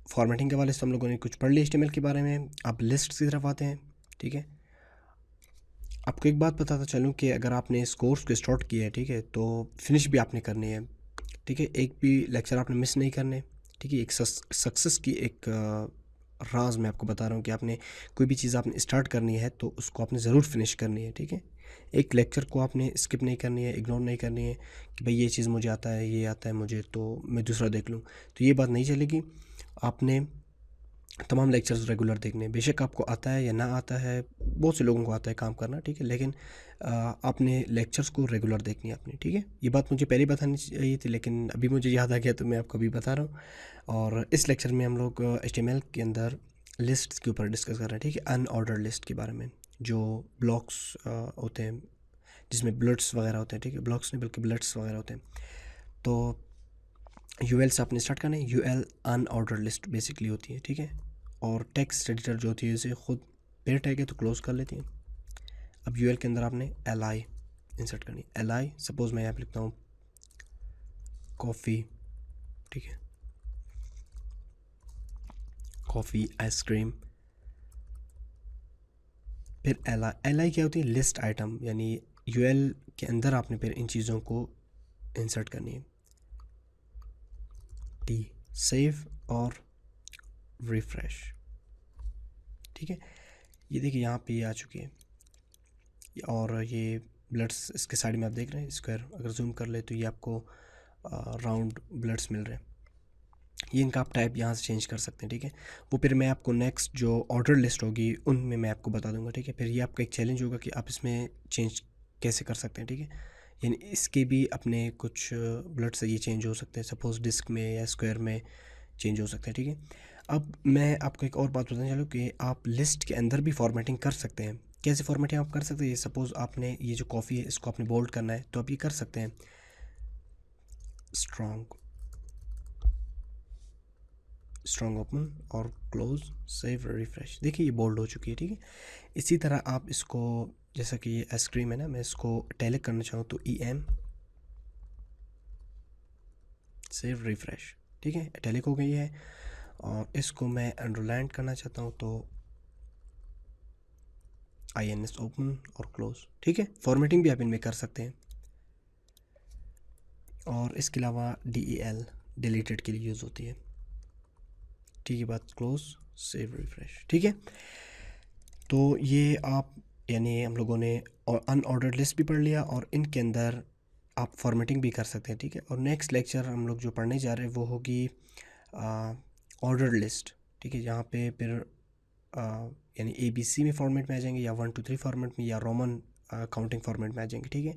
Formatting के वाले से हम लोगों ने कुछ पढ़ लिया HTML के बारे में। अब लिस्ट की तरफ आते हैं। ठीक है, आपको एक बात बताता चलूँ कि अगर आपने इस कोर्स को स्टार्ट किया है, ठीक है, तो फिनिश भी आपने करनी है। ठीक है, एक भी लेक्चर आपने मिस नहीं करने। ठीक है, एक सक्सेस की एक राज मैं आपको बता रहा हूँ कि आपने कोई भी चीज़ आपने स्टार्ट करनी है तो उसको आपने ज़रूर फिनिश करनी है। ठीक है, एक लेक्चर को आपने स्किप नहीं करनी है, इग्नोर नहीं करनी है कि भाई ये चीज़ मुझे आता है, ये आता है मुझे, तो मैं दूसरा देख लूँ, तो ये बात नहीं चलेगी। आपने तमाम लेक्चर्स रेगुलर देखने, बेशक आपको आता है या ना आता है, बहुत से लोगों को आता है काम करना, ठीक है, लेकिन आपने लेक्चर्स को रेगुलर देखनी है आपने। ठीक है, ये बात मुझे पहले बतानी चाहिए थी लेकिन अभी मुझे याद आ गया तो मैं आपको अभी बता रहा हूँ। और इस लेक्चर में हम लोग HTML के अंदर लिस्ट्स के ऊपर डिस्कस कर रहे हैं। ठीक है, अनऑर्डर्ड लिस्ट के बारे में, जो ब्लॉक्स होते हैं जिसमें बुलेट्स वगैरह होते हैं। ठीक है, ब्लॉक्स नहीं बल्कि बुलेट्स वगैरह होते हैं। तो UL से आपने स्टार्ट करना है। UL अनऑर्डर्ड लिस्ट बेसिकली होती है। ठीक है, और टेक्स्ट एडिटर जो होती है इसे खुद पेयर टैग है तो क्लोज कर लेती है। अब UL के अंदर आपने li इंसर्ट करनी है। li सपोज मैं यहाँ पे लिखता हूँ कॉफ़ी। ठीक है, कॉफ़ी आइसक्रीम। फिर li क्या होती है, लिस्ट आइटम, यानी UL के अंदर आपने फिर इन चीज़ों को इंसर्ट करनी है। टी सेव और रिफ्रेश। ठीक है, ये देखिए यहाँ पे ये आ चुकी है और ये ब्लड्स इसके साइड में आप देख रहे हैं स्क्वायर, अगर जूम कर ले तो ये आपको राउंड ब्लड्स मिल रहे हैं। ये इनका आप टाइप यहाँ से चेंज कर सकते हैं। ठीक है, वो फिर मैं आपको नेक्स्ट जो ऑर्डर लिस्ट होगी उनमें मैं आपको बता दूंगा। ठीक है, फिर ये आपका एक चैलेंज होगा कि आप इसमें चेंज कैसे कर सकते हैं। ठीक है, यानी इसके भी अपने कुछ ब्लड से ये चेंज हो सकते हैं, सपोज डिस्क में या स्क्वायर में चेंज हो सकते हैं। ठीक है, अब मैं आपको एक और बात बताने चलूँ कि आप लिस्ट के अंदर भी फॉर्मेटिंग कर सकते हैं। कैसे फॉर्मेटिंग आप कर सकते हैं, सपोज़ आपने ये जो कॉफ़ी है इसको आपने बोल्ड करना है तो आप ये कर सकते हैं, स्ट्रॉन्ग ओपन और क्लोज, सेव, रिफ्रेश। देखिए ये बोल्ड हो चुकी है। ठीक है, इसी तरह आप इसको, जैसा कि ये आइसक्रीम है ना, मैं इसको टैलिक करना चाहूँ तो EM सेव रिफ्रेश। ठीक है, टैलिक हो गई है। और इसको मैं अंडरलाइन करना चाहता हूँ तो INS ओपन और क्लोज। ठीक है, फॉर्मेटिंग भी आप इनमें कर सकते हैं। और इसके अलावा DEL डिलीटेड के लिए यूज़ होती है। ठीक है, बात क्लोज, सेव, रिफ्रेश। ठीक है, तो ये आप, यानी हम लोगों ने अनऑर्डर्ड लिस्ट भी पढ़ लिया और इनके अंदर आप फॉर्मेटिंग भी कर सकते हैं। ठीक है, और नेक्स्ट लेक्चर हम लोग जो पढ़ने जा रहे हैं वो होगी ऑर्डर्ड लिस्ट। ठीक है, यहाँ पे फिर यानी ABC में फॉर्मेट में आ जाएंगे या 1 2 3 फॉर्मेट में या रोमन काउंटिंग फॉर्मेट में आ जाएंगे। ठीक है,